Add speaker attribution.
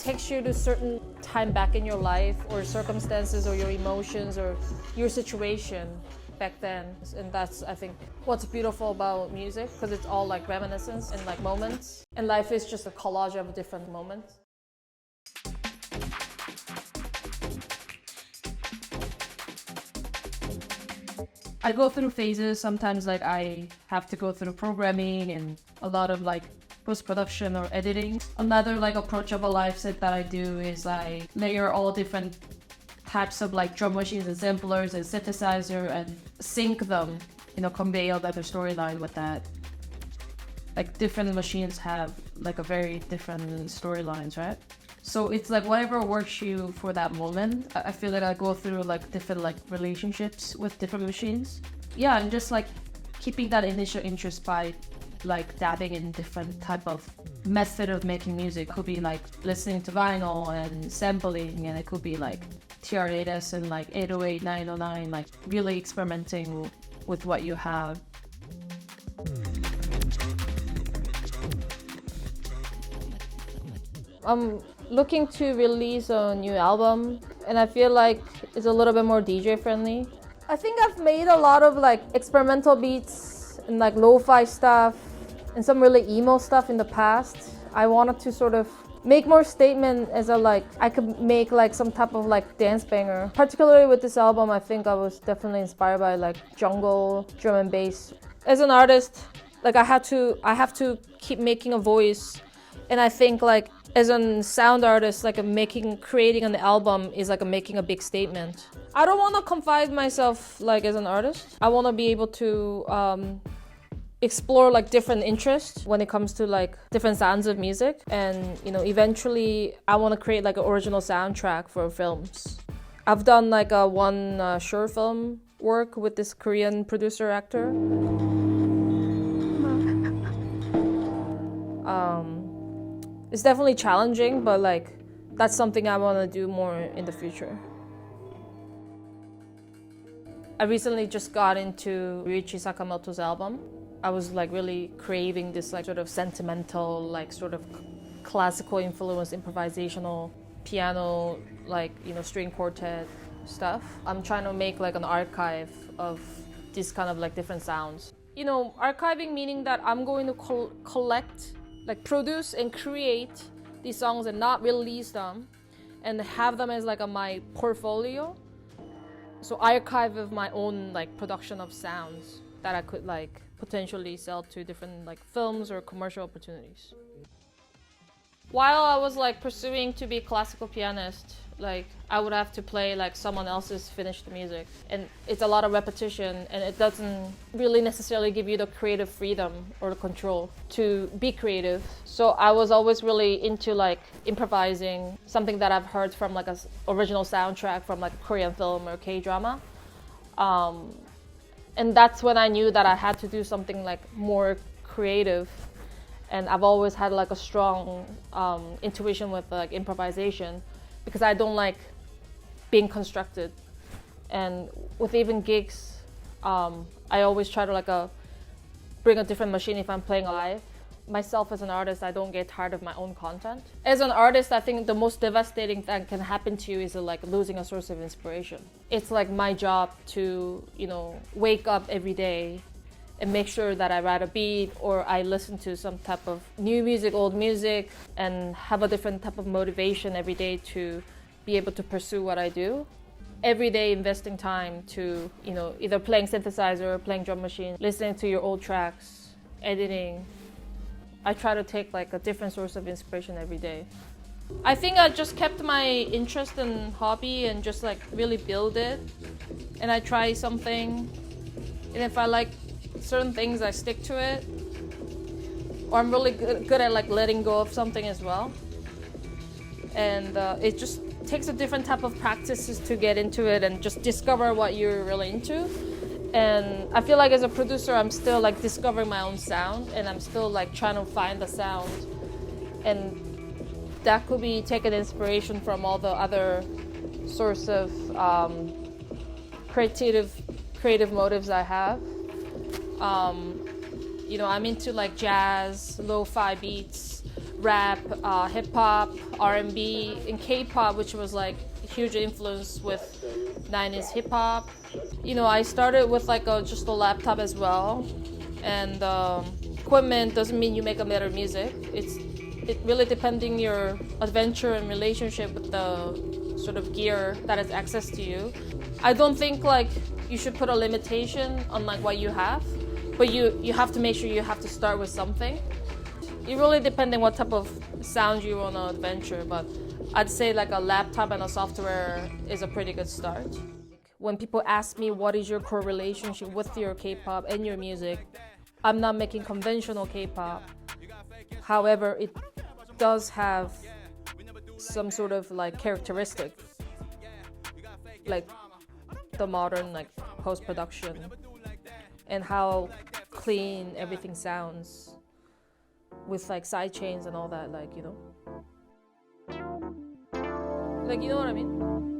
Speaker 1: takes you to certain time back in your life or circumstances or your emotions or your situation back then. And that's, I think, what's beautiful about music, because it's all like reminiscence and like moments. And life is just a collage of different moments.
Speaker 2: I go through phases. Sometimes like I have to go through programming and a lot of like post-production or editing. Another like approach of a live set that I do is I layer all different types of like drum machines and samplers and synthesizer and sync them, convey a better storyline with that. Like different machines have like a very different storylines, right? So it's like whatever works you for that moment. I feel like I go through like different like relationships with different machines. Yeah, and just like keeping that initial interest by like dabbing in different type of method of making music. Could be like listening to vinyl and sampling, and it could be like TR-8S and like 808, 909, like really experimenting with what you have.
Speaker 1: I'm looking to release a new album, and I feel like it's a little bit more DJ friendly. I think I've made a lot of like experimental beats and like lo-fi stuff and some really emo stuff in the past. I wanted to sort of make more statement as a like I could make like some type of like dance banger. Particularly with this album, I think I was definitely inspired by like jungle, drum and bass. As an artist, like I have to keep making a voice, and I think like as a sound artist, like creating an album is like making a big statement. I don't want to confine myself like as an artist. I want to be able to explore like different interests when it comes to like different sounds of music, and eventually I want to create like an original soundtrack for films. I've done like one short film work with this Korean producer actor. It's definitely challenging, but like that's something I want to do more in the future. I recently just got into Ryuichi Sakamoto's album. I was like really craving this like sort of sentimental, like sort of classical influence, improvisational piano, like string quartet stuff. I'm trying to make like an archive of these kind of like different sounds. Archiving meaning that I'm going to collect, like produce and create these songs and not release them and have them as like my portfolio. So archive of my own like production of sounds that I could like potentially sell to different like films or commercial opportunities. While I was like pursuing to be a classical pianist, like I would have to play like someone else's finished music, and it's a lot of repetition, and it doesn't really necessarily give you the creative freedom or the control to be creative. So I was always really into like improvising something that I've heard from like an original soundtrack from like a Korean film or K-drama. And that's when I knew that I had to do something like more creative. And I've always had like a strong intuition with like improvisation, because I don't like being constructed. And with even gigs, I always try to like bring a different machine if I'm playing live. Myself as an artist, I don't get tired of my own content. As an artist, I think the most devastating thing can happen to you is like losing a source of inspiration. It's like my job to, wake up every day and make sure that I write a beat or I listen to some type of new music, old music, and have a different type of motivation every day to be able to pursue what I do. Every day investing time to, either playing synthesizer, playing drum machine, listening to your old tracks, editing. I try to take like a different source of inspiration every day. I think I just kept my interest and hobby and just like really build it. And I try something, and if I like certain things, I stick to it. Or I'm really good at like letting go of something as well. And it just takes a different type of practices to get into it and just discover what you're really into. And I feel like as a producer, I'm still like discovering my own sound, and I'm still like trying to find the sound. And that could be taking inspiration from all the other sorts of creative motives I have. I'm into like jazz, lo-fi beats, rap, hip hop, R&B, and K-pop, which was like a huge influence with 90s hip hop. You know, I started with like just a laptop as well, and equipment doesn't mean you make a better music. It really depending your adventure and relationship with the sort of gear that has access to you. I don't think like you should put a limitation on like what you have, but you have to make sure you have to start with something. It really depends on what type of sound you want to adventure, but I'd say like a laptop and a software is a pretty good start. When people ask me what is your core relationship with your K-pop and your music, I'm not making conventional K-pop. However, it does have some sort of like characteristic, like the modern like post-production and how clean everything sounds with like side chains and all that, like, you know, like, you know what I mean?